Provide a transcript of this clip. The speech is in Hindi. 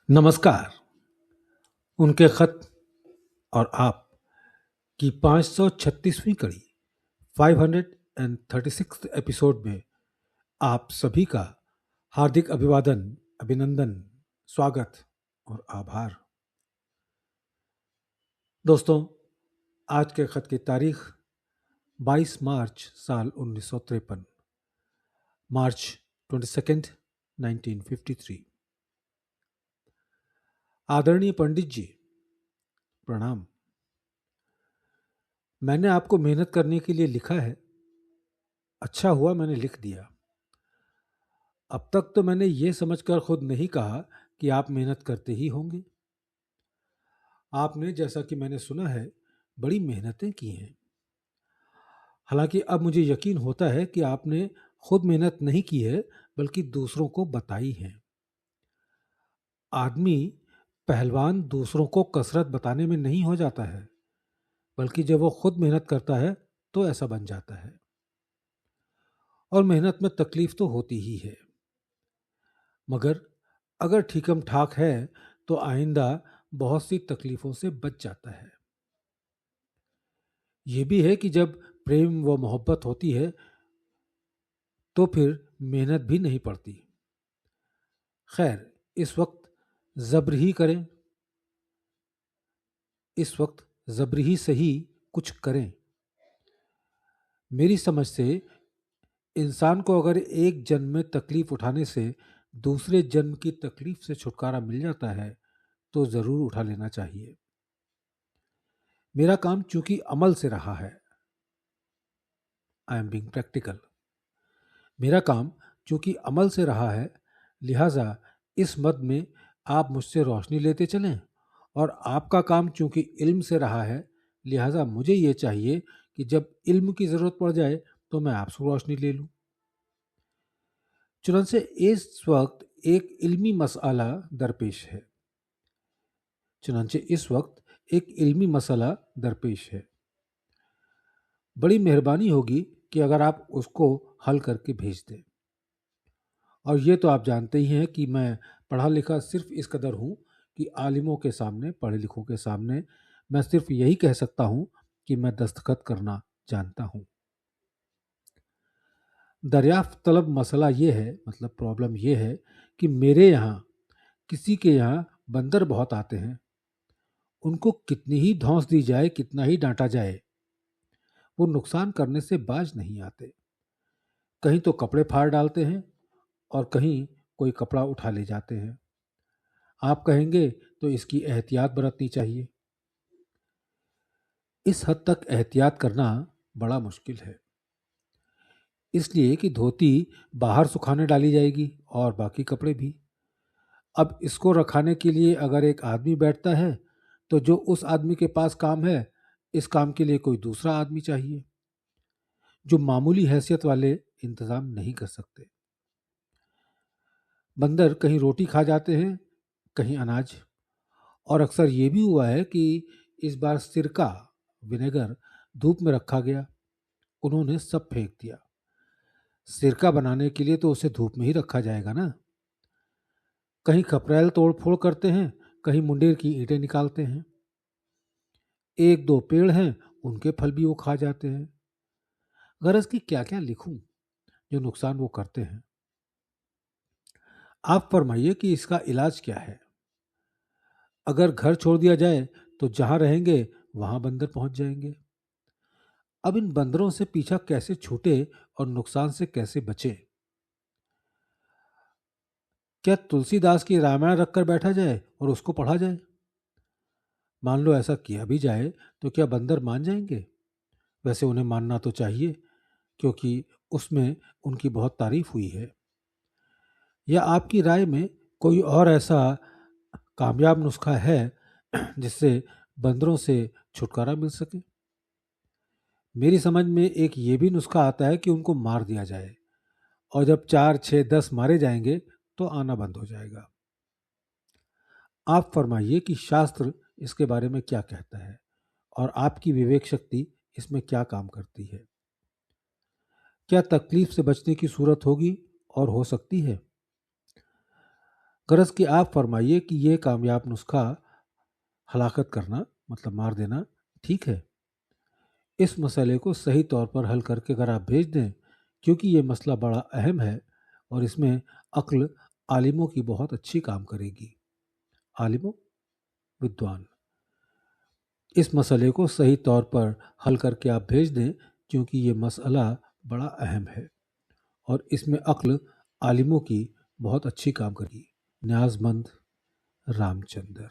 नमस्कार। उनके खत और आप की 536वीं कड़ी 536 एपिसोड में आप सभी का हार्दिक अभिवादन, अभिनंदन, स्वागत और आभार। दोस्तों, आज के खत की तारीख 22 मार्च साल 1953, मार्च 22, 1953। आदरणीय पंडित जी, प्रणाम। मैंने आपको मेहनत करने के लिए लिखा है। अच्छा हुआ मैंने लिख दिया। अब तक तो मैंने ये समझकर खुद नहीं कहा कि आप मेहनत करते ही होंगे। आपने, जैसा कि मैंने सुना है, बड़ी मेहनतें की हैं। हालांकि अब मुझे यकीन होता है कि आपने खुद मेहनत नहीं की है, बल्कि दूसरों को बताई है। आदमी पहलवान दूसरों को कसरत बताने में नहीं हो जाता है, बल्कि जब वो खुद मेहनत करता है तो ऐसा बन जाता है। और मेहनत में तकलीफ तो होती ही है, मगर अगर ठीकम ठाक है तो आइंदा बहुत सी तकलीफों से बच जाता है। ये भी है कि जब प्रेम व मोहब्बत होती है तो फिर मेहनत भी नहीं पड़ती। खैर, इस वक्त जब्र ही करें, इस वक्त जब्र ही सही कुछ करें। मेरी समझ से इंसान को अगर एक जन्म में तकलीफ उठाने से दूसरे जन्म की तकलीफ से छुटकारा मिल जाता है तो ज़रूर उठा लेना चाहिए। मेरा काम चूंकि अमल से रहा है, आई एम बीइंग प्रैक्टिकल। मेरा काम चूंकि अमल से रहा है, लिहाजा इस मद में आप मुझसे रोशनी लेते चलें, और आपका काम चूंकि इल्म से रहा है, लिहाजा मुझे ये चाहिए कि जब इल्म की ज़रूरत पड़ जाए तो मैं आपसे रोशनी ले लूँ। चुनांचे इस वक्त एक इल्मी मसला दरपेश है। चुनांचे इस वक्त एक इल्मी मसला दरपेश है। बड़ी मेहरबानी होगी कि अगर आप उसको हल करके भेज दें। और ये तो आप जानते ही हैं कि मैं पढ़ा लिखा सिर्फ इस कदर हूँ कि आलिमों के सामने, पढ़े लिखों के सामने मैं सिर्फ यही कह सकता हूँ कि मैं दस्तखत करना जानता हूँ। दरियाफ्त तलब मसला ये है, मतलब प्रॉब्लम ये है कि मेरे यहाँ किसी के यहाँ बंदर बहुत आते हैं। उनको कितनी ही धौंस दी जाए, कितना ही डांटा जाए, वो नुकसान करने से बाज नहीं आते। कहीं तो कपड़े फाड़ डालते हैं और कहीं कोई कपड़ा उठा ले जाते हैं। आप कहेंगे तो इसकी एहतियात बरतनी चाहिए। इस हद तक एहतियात करना बड़ा मुश्किल है, इसलिए कि धोती बाहर सुखाने डाली जाएगी और बाकी कपड़े भी। अब इसको रखाने के लिए अगर एक आदमी बैठता है तो जो उस आदमी के पास काम है, इस काम के लिए कोई दूसरा आदमी चाहिए, जो मामूली हैसियत वाले इंतजाम नहीं कर सकते। बंदर कहीं रोटी खा जाते हैं, कहीं अनाज। और अक्सर ये भी हुआ है कि इस बार सिरका, विनेगर धूप में रखा गया, उन्होंने सब फेंक दिया। सिरका बनाने के लिए तो उसे धूप में ही रखा जाएगा ना। कहीं खपरेल तोड़ फोड़ करते हैं, कहीं मुंडेर की ईंटें निकालते हैं। एक दो पेड़ हैं, उनके फल भी वो खा जाते हैं। गरज की क्या क्या लिखूं जो नुकसान वो करते हैं। आप फरमाइए कि इसका इलाज क्या है। अगर घर छोड़ दिया जाए तो जहां रहेंगे वहां बंदर पहुंच जाएंगे। अब इन बंदरों से पीछा कैसे छूटे और नुकसान से कैसे बचे। क्या तुलसीदास की रामायण रखकर बैठा जाए और उसको पढ़ा जाए। मान लो ऐसा किया भी जाए तो क्या बंदर मान जाएंगे। वैसे उन्हें मानना तो चाहिए, क्योंकि उसमें उनकी बहुत तारीफ हुई है। या आपकी राय में कोई और ऐसा कामयाब नुस्खा है जिससे बंदरों से छुटकारा मिल सके। मेरी समझ में एक ये भी नुस्खा आता है कि उनको मार दिया जाए, और जब 4, 6, 10 मारे जाएंगे तो आना बंद हो जाएगा। आप फरमाइए कि शास्त्र इसके बारे में क्या कहता है और आपकी विवेक शक्ति इसमें क्या काम करती है। क्या तकलीफ से बचने की सूरत होगी और हो सकती है। गरज कि आप फरमाइए कि ये कामयाब नुस्खा हलाकत करना मतलब मार देना ठीक है। इस मसले को सही तौर पर हल करके अगर आप भेज दें, क्योंकि ये मसला बड़ा अहम है और इसमें अक्ल आलिमों की बहुत अच्छी काम करेगी। आलिमों, विद्वान, इस मसले को सही तौर पर हल करके आप भेज दें, क्योंकि ये मसला बड़ा अहम है और इसमें अक्ल आलिमों की बहुत अच्छी काम करेगी। न्याज़मंद रामचंद्र।